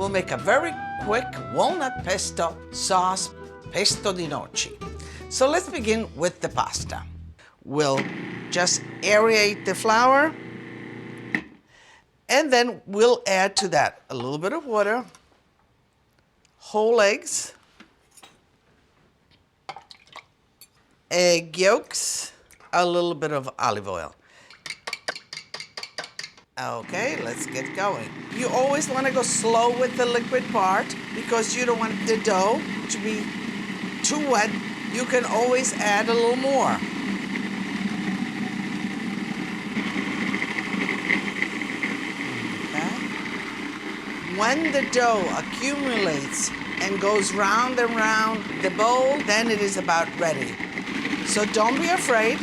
We'll make a very quick walnut pesto sauce, pesto di noci. So let's begin with the pasta. We'll just aerate the flour, and then we'll add to that a little bit of water, whole eggs, egg yolks, a little bit of olive oil. Okay, let's get going. You always want to go slow with the liquid part because you don't want the dough to be too wet. You can always add a little more. Okay. When the dough accumulates and goes round and round the bowl, then it is about ready. So don't be afraid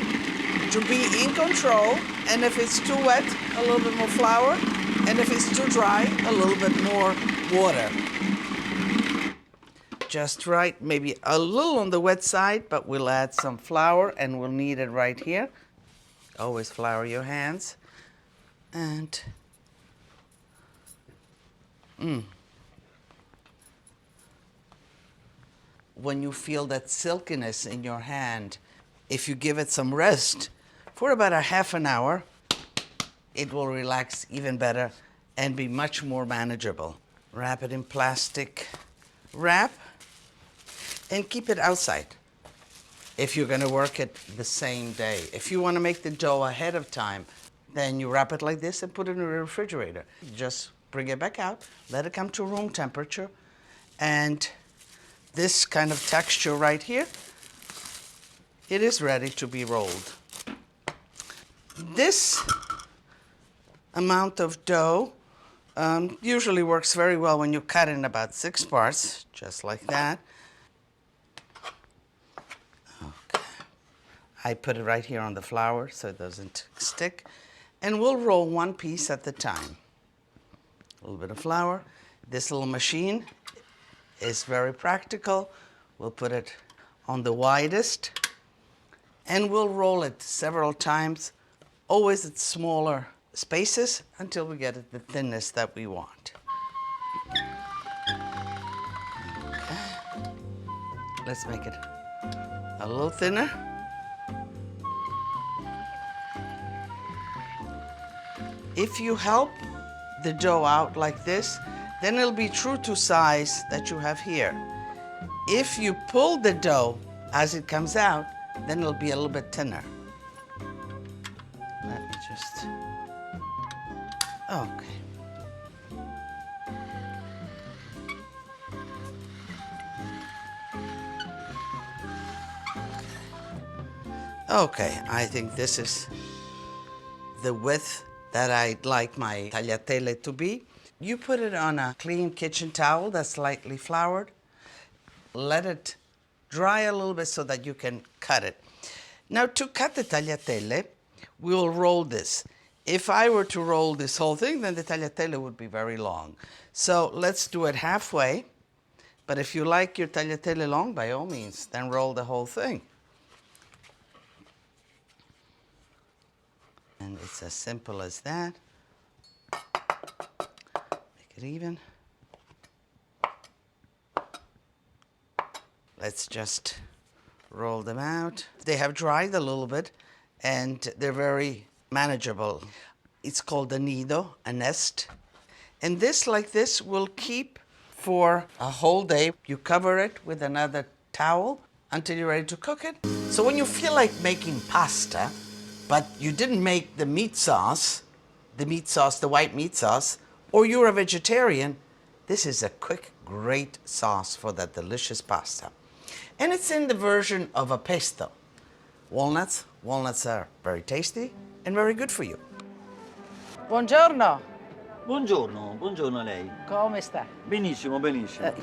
to be in control, and if it's too wet, a little bit more flour, and if it's too dry, a little bit more water. Just right, maybe a little on the wet side, but we'll add some flour, and we'll need it right here. Always flour your hands. And when you feel that silkiness in your hand, if you give it some rest for about a half an hour, it will relax even better and be much more manageable. Wrap it in plastic wrap and keep it outside if you're going to work it the same day. If you want to make the dough ahead of time, then you wrap it like this and put it in the refrigerator. Just bring it back out, let it come to room temperature, and this kind of texture right here, it is ready to be rolled. This amount of dough usually works very well when you cut in about 6 parts, just like that. Okay. I put it right here on the flour so it doesn't stick. And we'll roll one piece at a time. A little bit of flour. This little machine is very practical. We'll put it on the widest, and we'll roll it several times, always at smaller spaces until we get it the thinness that we want. Okay. Let's make it a little thinner. If you help the dough out like this, then it'll be true to size that you have here. If you pull the dough as it comes out, then it'll be a little bit thinner. Let me just, okay. Okay, I think this is the width that I'd like my tagliatelle to be. You put it on a clean kitchen towel that's lightly floured. Let it dry a little bit so that you can cut it. Now, to cut the tagliatelle, we will roll this. If I were to roll this whole thing, then the tagliatelle would be very long. So let's do it halfway. But if you like your tagliatelle long, by all means, then roll the whole thing. And it's as simple as that. Make it even. Let's just roll them out. They have dried a little bit, and they're very manageable. It's called a nido, a nest. And this, like this, will keep for a whole day. You cover it with another towel until you're ready to cook it. So when you feel like making pasta, but you didn't make the meat sauce, the white meat sauce, or you're a vegetarian, this is a quick, great sauce for that delicious pasta. And it's in the version of a pesto. Walnuts. Walnuts are very tasty and very good for you. Buongiorno. Buongiorno, buongiorno a lei. Come sta? Benissimo, benissimo.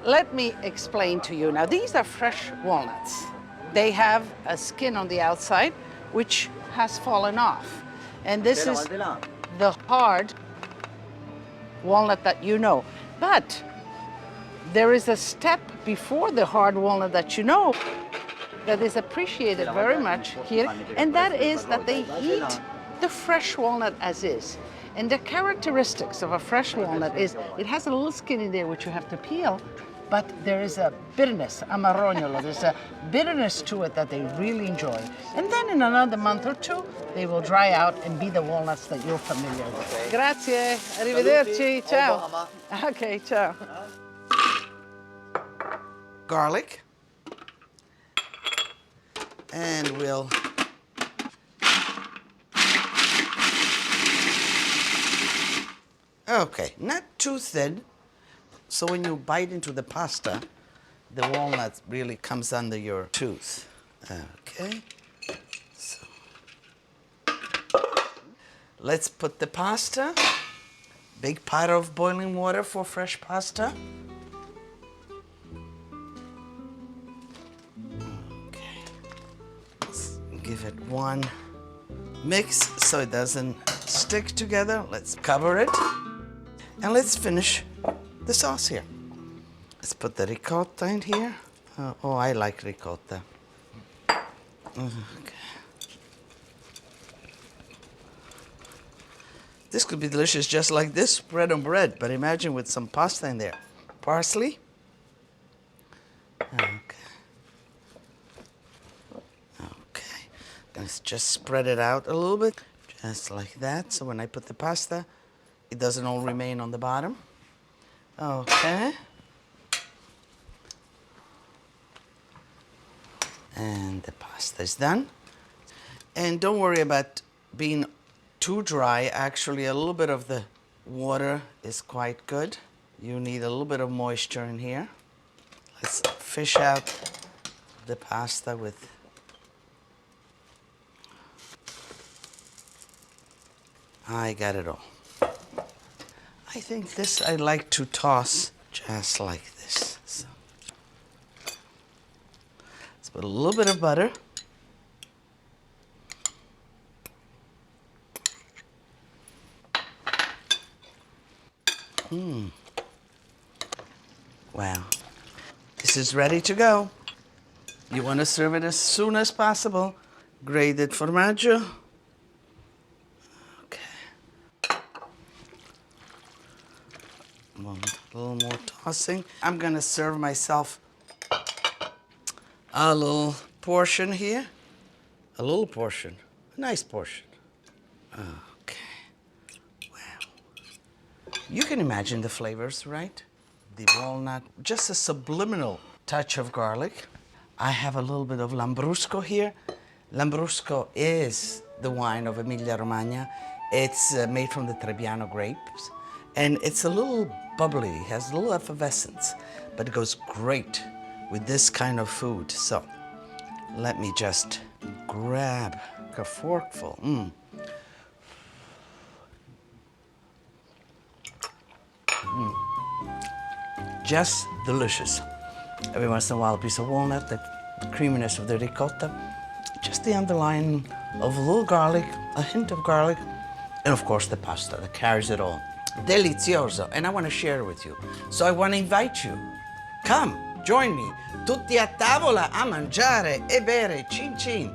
Let me explain to you now. These are fresh walnuts. They have a skin on the outside which has fallen off. And this is the hard walnut that you know. But there is a step before the hard walnut that you know that is appreciated very much here, and that is that they eat the fresh walnut as is. And the characteristics of a fresh walnut is it has a little skin in there which you have to peel, but there is a bitterness, amarognolo. There's a bitterness to it that they really enjoy. And then in another month or two, they will dry out and be the walnuts that you're familiar with. Grazie, arrivederci, ciao. Okay, ciao. Garlic. And we'll okay, not too thin, so when you bite into the pasta, the walnut really comes under your tooth. Okay, so let's put the pasta, big pot of boiling water for fresh pasta. Okay, let's give it one mix so it doesn't stick together. Let's cover it. And let's finish the sauce here. Let's put the ricotta in here. Oh, I like ricotta. Okay. This could be delicious just like this, bread on bread, but imagine with some pasta in there. Parsley. Okay. Okay. Let's just spread it out a little bit, just like that. So when I put the pasta, it doesn't all remain on the bottom. Okay. And the pasta is done. And don't worry about being too dry. Actually, a little bit of the water is quite good. You need a little bit of moisture in here. Let's fish out the pasta with I got it all. I think this I like to toss just like this. So, let's put a little bit of butter. Wow. This is ready to go. You want to serve it as soon as possible. Grated formaggio. A little more tossing. I'm gonna serve myself a little portion here. A little portion, a nice portion. Okay, wow. You can imagine the flavors, right? The walnut, just a subliminal touch of garlic. I have a little bit of Lambrusco here. Lambrusco is the wine of Emilia-Romagna. It's made from the Trebbiano grapes. And it's a little bubbly, it has a little effervescence, but it goes great with this kind of food. So let me just grab a forkful. Just delicious. Every once in a while, a piece of walnut, the creaminess of the ricotta, just the underline of a little garlic, a hint of garlic, and of course the pasta that carries it all. Delizioso, and I want to share it with you. So I want to invite you. Come, join me. Tutti a tavola a mangiare e bere cin cin.